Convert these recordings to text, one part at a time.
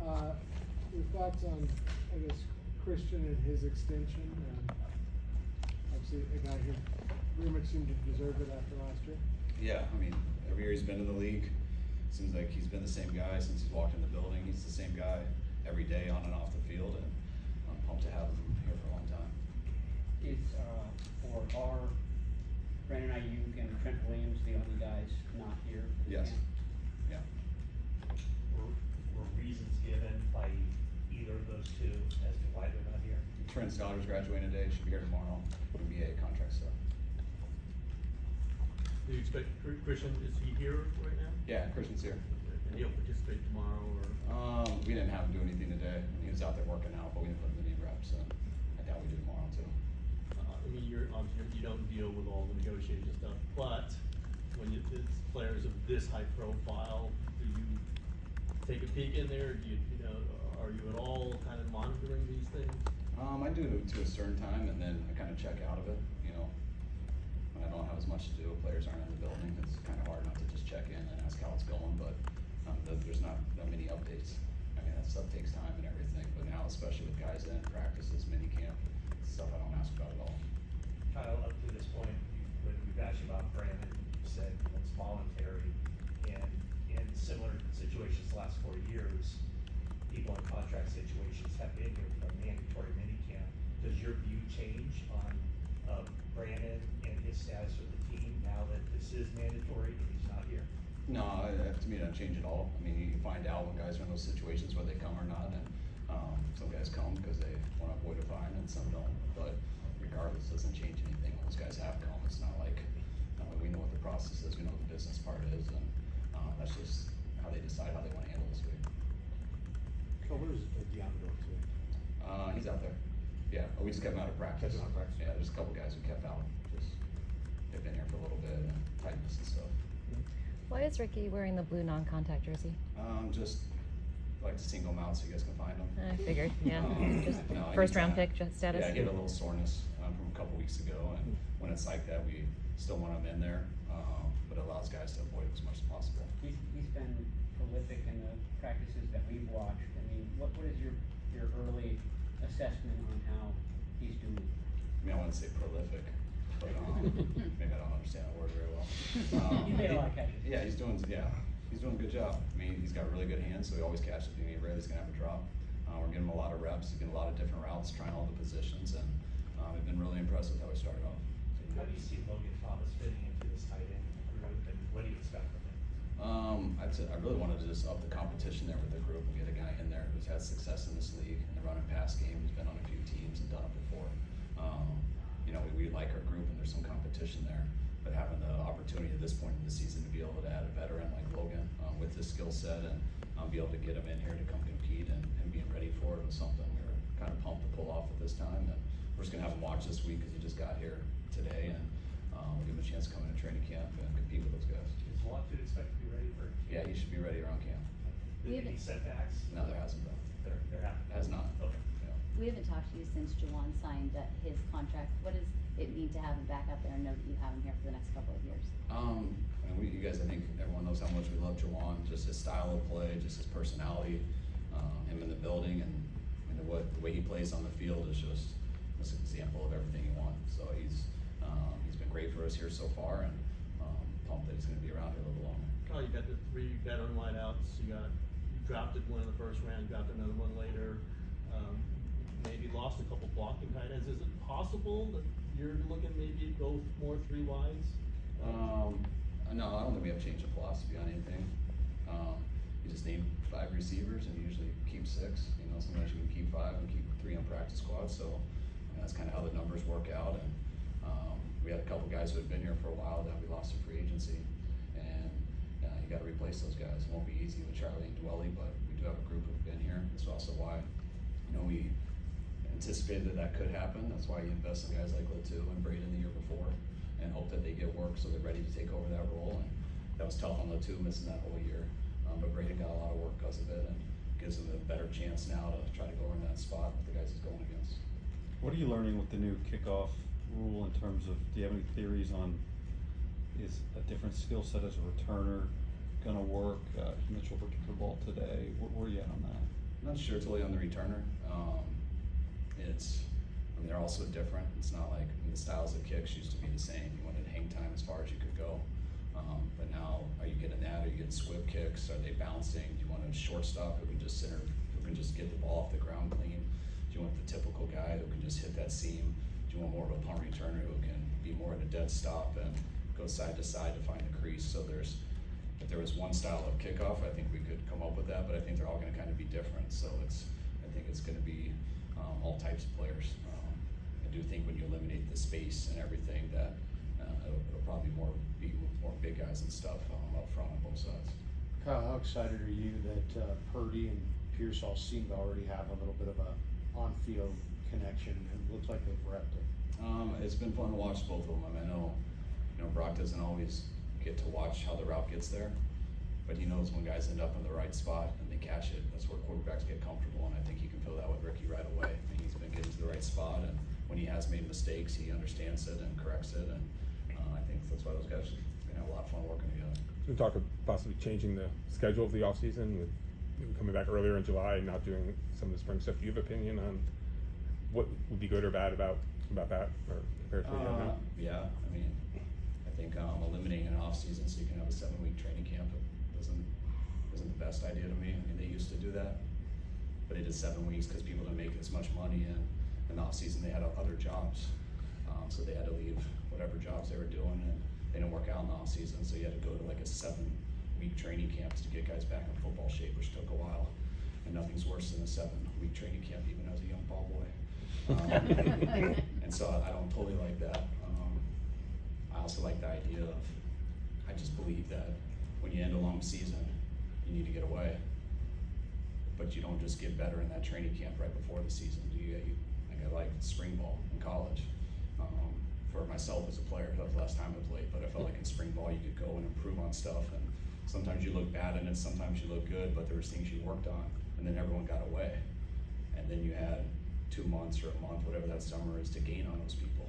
Your thoughts on, I guess, Christian and his extension, and obviously a guy who very much seemed to deserve it after last year? Yeah, I mean, every year he's been in the league, seems like he's been the same guy since he's walked in the building. He's the same guy every day on and off the field, and I'm pumped to have him here for a long time. Is, for our Brandon Ayuk and Trent Williams the only guys not here? Yes. Yeah. Were reasons given by either of those two as to why they're not here? Trent's daughter's graduating today, should be here tomorrow, NBA contract stuff. Do you expect Christian, is he here right now? Yeah, Christian's here. And he'll participate tomorrow, or? We didn't have him do anything today. He was out there working out, but we didn't put him in any reps, and I doubt we do tomorrow too. I mean, obviously, you don't deal with all the negotiating stuff, but when it's players of this high profile, do you take a peek in there? Do you know, are you at all kind of monitoring these things? I do to a certain time, and then I kind of check out of it, you know. When I don't have as much to do, players aren't in the building, it's kind of hard not to just check in and ask how it's going, but there's not that many updates. I mean, that stuff takes time and everything, but now, especially with guys in practices, mini camp, it's stuff I don't ask about at all. Kyle, up to this point, when we've asked you about Brandon, you said it's voluntary, and in similar situations the last 4 years, people in contract situations have been here for a mandatory minicamp. Does your view change on Brandon and his status with the team now that this is mandatory and he's not here? No, to me, it doesn't change at all. I mean, you find out when guys are in those situations whether they come or not, and some guys come because they want to avoid a fine, and some don't. But regardless, it doesn't change anything. Those guys have come. It's not like we know what the process is, we know what the business part is, and that's just how they decide how they want to handle this week. So where's DeAndre today? He's out there. Yeah, we just kept him out of practice. Kept him out of practice. Yeah, there's a couple guys we kept out. Just they've been here for a little bit and tightness and stuff. Why is Ricky wearing the blue non-contact jersey? Just like to single him out so you guys can find him. I figured, yeah. Just No, first round anytime. pick status. Yeah, I get a little soreness from a couple weeks ago, and when it's like that, we still want him in there, but it allows guys to avoid it as much as possible. He's been prolific in the practices that we've watched. I mean, what is your early assessment on how he's doing? I mean, I wouldn't say prolific, but maybe I don't understand that word very well. You made a lot of catches. Yeah, he's doing a good job. I mean, he's got really good hands, so he always catches it. If he red, he's gonna have a drop. We're giving him a lot of reps, he's getting a lot of different routes, trying all the positions, and we've been really impressed with how he started off. How do you see Logan Thomas fitting into this tight end group, and what do you expect from him? I really wanted to just up the competition there with the group and get a guy in there who's had success in this league in the run and pass game. He's been on a few teams and done it before. You know, we like our group and there's some competition there, but having the opportunity at this point in the season to be able to add a veteran like Logan with his skill set and be able to get him in here to come compete and being ready for it was something we were kind of pumped to pull off at this time. And we're just gonna have him watch this week because he just got here today, and we'll give him a chance to come into training camp and compete with those guys. Is Longtooth expect to be ready for? Yeah, he should be ready around camp. Any setbacks? No, there hasn't been. There haven't. Has not. Okay. Yeah. We haven't talked to you since Jawan signed his contract. What does it mean to have him back out there and know that you have him here for the next couple of years? I mean, you guys, I think everyone knows how much we love Jawan, just his style of play, just his personality, him in the building, and the way he plays on the field is just an example of everything you want. So he's been great for us here so far, and pumped that he's going to be around here a little longer. Oh, you got the 3 veteran wideouts. You drafted one in the first round, drafted another one later. Maybe lost a couple blocking tight ends. Is it possible that you're looking maybe to go more 3 wides? No, I don't think we have changed of philosophy on anything. You just need 5 receivers and you usually keep 6. You know, sometimes you can keep 5 and keep 3 on practice squad. So that's kind of how the numbers work out. And we had a couple guys who had been here for a while that we lost in free agency, and you got to replace those guys. It won't be easy with Charlie and Dwelly, but we do have a group who've been here. That's also why, we anticipated that could happen. That's why you invest in guys like Latu and Braden the year before, and hope that they get work so they're ready to take over that role. And that was tough on Latu missing that whole year, but Braden got a lot of work because of it, and gives him a better chance now to try to go in that spot with the guys he's going against. What are you learning with the new kickoff rule in terms of, do you have any theories on, is a different skill set as a returner gonna work? You mentioned Victor Ball today. Where are you at on that? I'm not sure totally on the returner. They're also different. It's not like, the styles of kicks used to be the same. You wanted hang time as far as you could go. But now, are you getting that? Are you getting squib kicks? Are they bouncing? Do you want a shortstop who can just who can just get the ball off the ground clean? Do you want the typical guy who can just hit that seam? Do you want more of a punt returner who can be more in a dead stop and go side to side to find the crease? So if there was one style of kickoff, I think we could come up with that, but I think they're all gonna kind of be different. So I think it's gonna be all types of players. I do think when you eliminate the space and everything that it'll probably be more big guys and stuff up front on both sides. Kyle, how excited are you that Purdy and Pearsall seem to already have a little bit of a on-field connection and looks like they've repped it? It's been fun to watch both of them. I know, Brock doesn't always get to watch how the route gets there, but he knows when guys end up in the right spot and they catch it. That's where quarterbacks get comfortable, and I think you can feel that with Ricky right away. I mean, he's been getting to the right spot, and when he has made mistakes, he understands it and corrects it, and I think that's why those guys are gonna have a lot of fun working together. We talk of possibly changing the schedule of the offseason with coming back earlier in July and not doing some of the spring stuff. Do you have an opinion on what would be good or bad about that, or compared to what you have now? Yeah, I mean, I think eliminating an off season so you can have a 7-week training camp isn't the best idea to me. I mean, they used to do that, but they did 7 weeks because people didn't make as much money, and in the off season they had other jobs, so they had to leave whatever jobs they were doing, and they didn't work out in the off season, so you had to go to like a 7-week training camp to get guys back in football shape, which took a while. And nothing's worse than a 7-week training camp, even as a young ball boy. And so I don't totally like that. I also like the idea of, I just believe that when you end a long season, you need to get away. But you don't just get better in that training camp right before the season. I like spring ball in college. For myself as a player, that was the last time I played, but I felt like in spring ball you could go and improve on stuff, and sometimes you look bad in it, sometimes you look good, but there was things you worked on, and then everyone got away. And then you had 2 months or a month, whatever that summer is, to gain on those people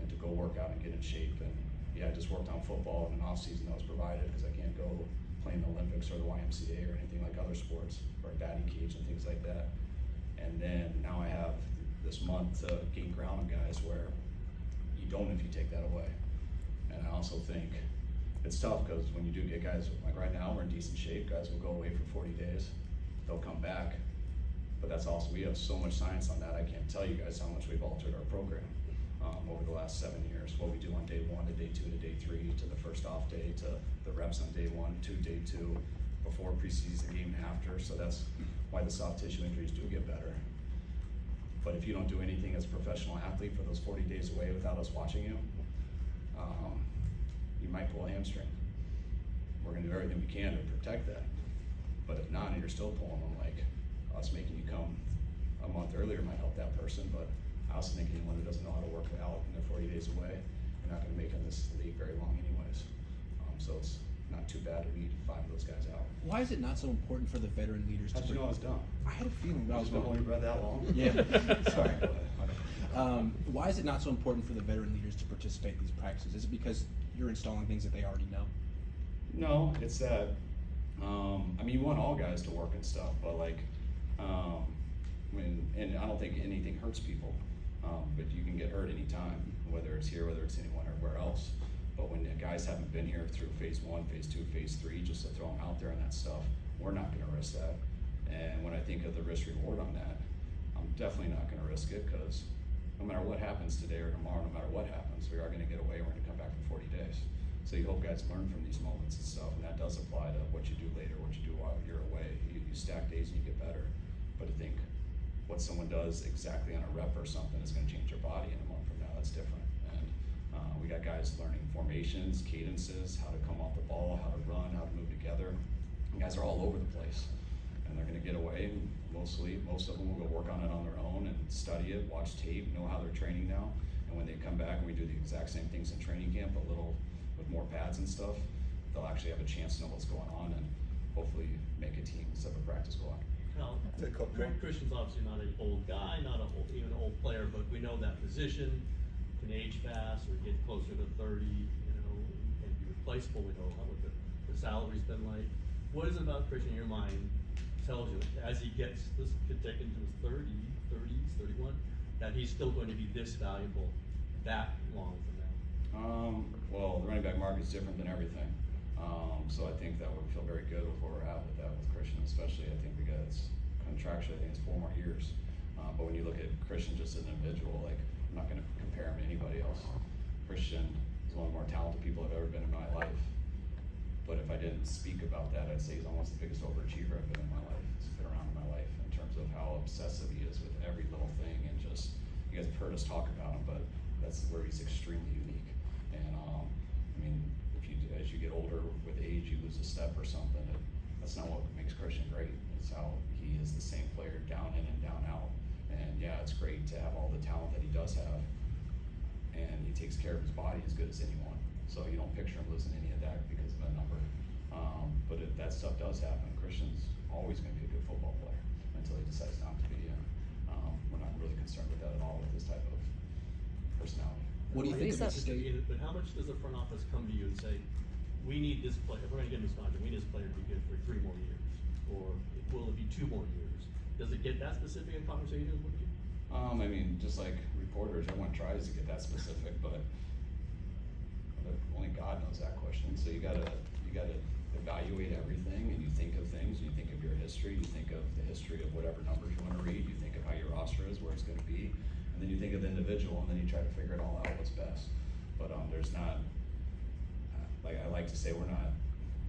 and to go work out and get in shape. And yeah, I just worked on football in an off season that was provided because I can't go play in the Olympics or the YMCA or anything like other sports, or batting cage and things like that. And then now I have this month to gain ground on guys where you don't if you take that away. And I also think it's tough because when you do get guys, like right now we're in decent shape, guys will go away for 40 days, they'll come back. But that's also, we have so much science on that, I can't tell you guys how much we've altered our program over the last 7 years. What we do on day 1 to day 2 to day 3 to the first off day to the reps on day 1 to day 2 before preseason game and after. So that's why the soft tissue injuries do get better. But if you don't do anything as a professional athlete for those 40 days away without us watching you, you might pull a hamstring. We're gonna do everything we can to protect that. But if not, and you're still pulling them, like us making you come a month earlier might help that person. But I also think anyone that doesn't know how to work out and they're 40 days away, you're not gonna make in this league very long anyways. So it's not too bad to weed 5 of those guys out. Why is it not so important for the veteran leaders How'd to you know I was done? I had a feeling that I was been holding your breath that long? Yeah. Sorry. Why is it not so important for the veteran leaders to participate in these practices? Is it because you're installing things that they already know? No, it's that, I mean, you want all guys to work and stuff, but like, and I don't think anything hurts people, but you can get hurt anytime, whether it's here, whether it's anywhere else. But when the guys haven't been here through phase 1, phase 2, phase 3, just to throw them out there and that stuff, we're not gonna risk that. And when I think of the risk reward on that, I'm definitely not gonna risk it, because no matter what happens today or tomorrow, no matter what happens, we are gonna get away, we're gonna come back for 40 days. So you hope guys learn from these moments and stuff, and that does apply to what you do later, what you do while you're away. You stack days and you get better. But I think what someone does exactly on a rep or something is gonna change their body in a month from now, that's different. And we got guys learning formations, cadences, how to come off the ball, how to run, how to move together. And guys are all over the place, and they're gonna get away. Most of them will go work on it on their own and study it, watch tape, know how they're training now. And when they come back and we do the exact same things in training camp, but with more pads and stuff, they'll actually have a chance to know what's going on and hopefully make a team instead of a practice squad. Now, Christian's obviously not an old guy, not even an old player, but we know that position can age fast or get closer to 30, and be replaceable. We know what the salary's been like. What is it about Christian in your mind tells you, as he gets, this could take into his 30s, 31, that he's still going to be this valuable that long from now? Well, the running back market's different than everything. So I think that would feel very good with where we're at with that with Christian, especially I think because contractually, I think it's 4 more years. But when you look at Christian just as an individual, like, I'm not gonna compare him to anybody else. Christian is one of the more talented people I've ever been in my life. But if I didn't speak about that, I'd say he's almost the biggest overachiever I've been in my life. He's been around in my life in terms of how obsessive he is with every little thing, and just, you guys have heard us talk about him, but that's where he's extremely unique. And I mean, as you get older with age, you lose a step or something. That's not what makes Christian great. It's how he is the same player down in and down out. And yeah, it's great to have all the talent that he does have, and he takes care of his body as good as anyone. So you don't picture him losing any of that because of a number. But if that stuff does happen, Christian's always going to be a good football player until he decides not to be. And we're not really concerned with that at all with this type of personality. What do you think of the state? But how much does the front office come to you and say, we need this player, if we're gonna get him this contract, we need this player to be good for 3 more years? Or will it be 2 more years? Does it get that specific in conversations with you? I mean, just like reporters, everyone tries to get that specific, but only God knows that question. So you gotta evaluate everything, and you think of things, you think of your history, you think of the history of whatever numbers you wanna read, you think of how your roster is, where it's gonna be, and then you think of the individual, and then you try to figure it all out what's best. But there's not, like I like to say, we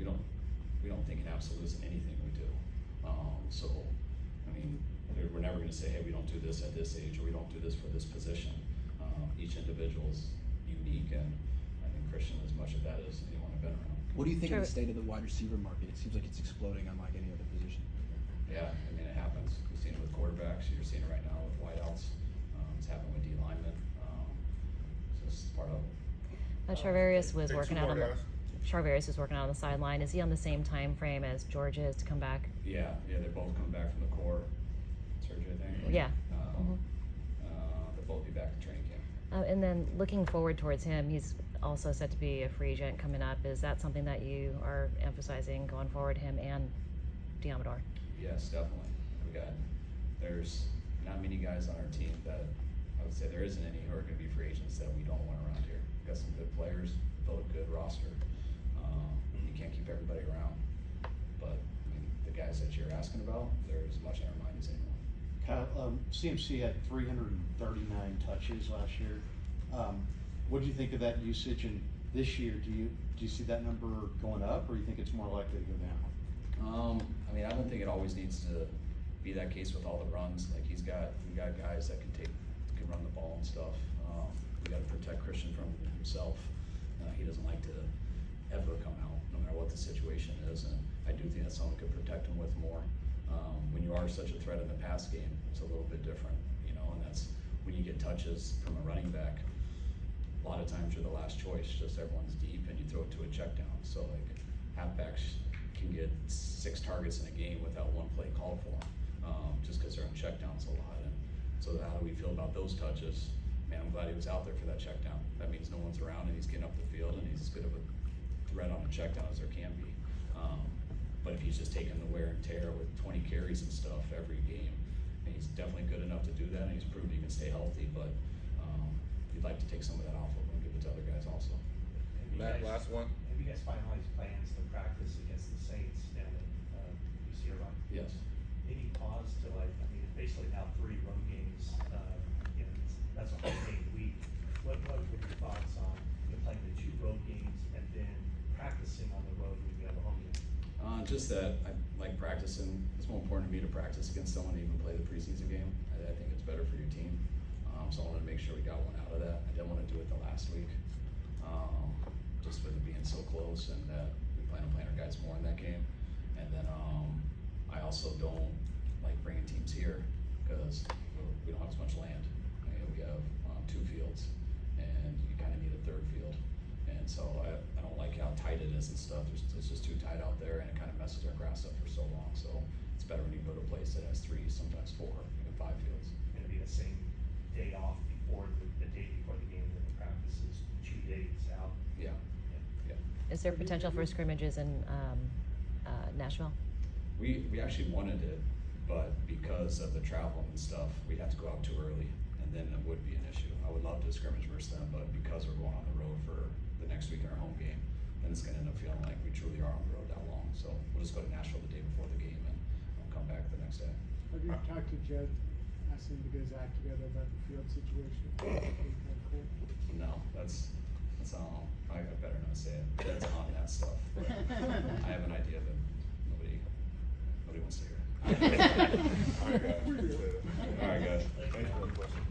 don't think in absolutes in anything we do. So, I mean, we're never gonna say, hey, we don't do this at this age, or we don't do this for this position. Each individual is unique, and I think Christian as much of that as anyone I've been around. What do you think of the Sure. state of the wide receiver market? It seems like it's exploding unlike any other position. Yeah, I mean, it happens. We've seen it with quarterbacks, you're seeing it right now with wideouts. It's happened with D linemen. So it's part of it. Charvarius was Take working some out on more, the. guys. Charvarius is working out on the sideline. Is he on the same time frame as George is to come back? Yeah, they both come back from the core surgery, I think. Yeah. They'll both be back in training camp. And then looking forward towards him, he's also set to be a free agent coming up. Is that something that you are emphasizing going forward, him and Diamador? Yes, definitely. There's not many guys on our team that, I would say there isn't any who are gonna be free agents that we don't want around here. We've got some good players, built a good roster. You can't keep everybody around, but I mean, the guys that you're asking about, they're as much in our mind as anyone. Kyle, CMC had 339 touches last year. What do you think of that usage? And this year, do you see that number going up, or do you think it's more likely to go down? I mean, I don't think it always needs to be that case with all the runs. Like we got guys that can run the ball and stuff. We got to protect Christian from himself. He doesn't like to ever come out, no matter what the situation is. And I do think that's something we could protect him with more. When you are such a threat in the pass game, it's a little bit different, and that's when you get touches from a running back. A lot of times you're the last choice, just everyone's deep and you throw it to a check down. So like halfbacks can get 6 targets in a game without one play called for them, just because they're on check downs a lot. And so how do we feel about those touches? Man, I'm glad he was out there for that check down. That means no one's around and he's getting up the field and he's as good of a threat on a check down as there can be. But if he's just taking the wear and tear with 20 carries and stuff every game, and he's definitely good enough to do that, and he's proved he can stay healthy, but you'd like to take some of that off of him and give it to other guys also. Matt, last one. Have you guys finalized plans to practice against the Saints down at UC Irvine? Yes. Any pause to basically now 3 road games, that's a whole game week. What would your thoughts on playing the 2 road games and then practicing on the road when you have a home game? Just that I like practicing. It's more important to me to practice against someone to even play the preseason game. I think it's better for your team. So I wanted to make sure we got one out of that. I didn't want to do it the last week, just with it being so close, and that we plan on playing our guys more in that game. And then I also don't like bringing teams here because we don't have as much land. We have 2 fields, and you kind of need a 3rd field. And so I don't like how tight it is and stuff. It's just too tight out there, and it kind of messes our grass up for so long. So it's better when you go to a place that has 3, sometimes 4, even 5 fields. Gonna be the same day off before the day before the game, then the practice is 2 days out. Yeah. Is there potential for scrimmages in Nashville? We actually wanted it, but because of the travel and stuff, we'd have to go out too early, and then it would be an issue. I would love to scrimmage versus them, but because we're going on the road for the next week in our home game, then it's gonna end up feeling like we truly are on the road that long. So we'll just go to Nashville the day before the game, and we'll come back the next day. Have you talked to Jed, asking to get his act together about the field situation? No, that's I better not say it. That's on that stuff. But I have an idea that nobody wants to hear. All right, guys. All right, guys. Thanks for the question.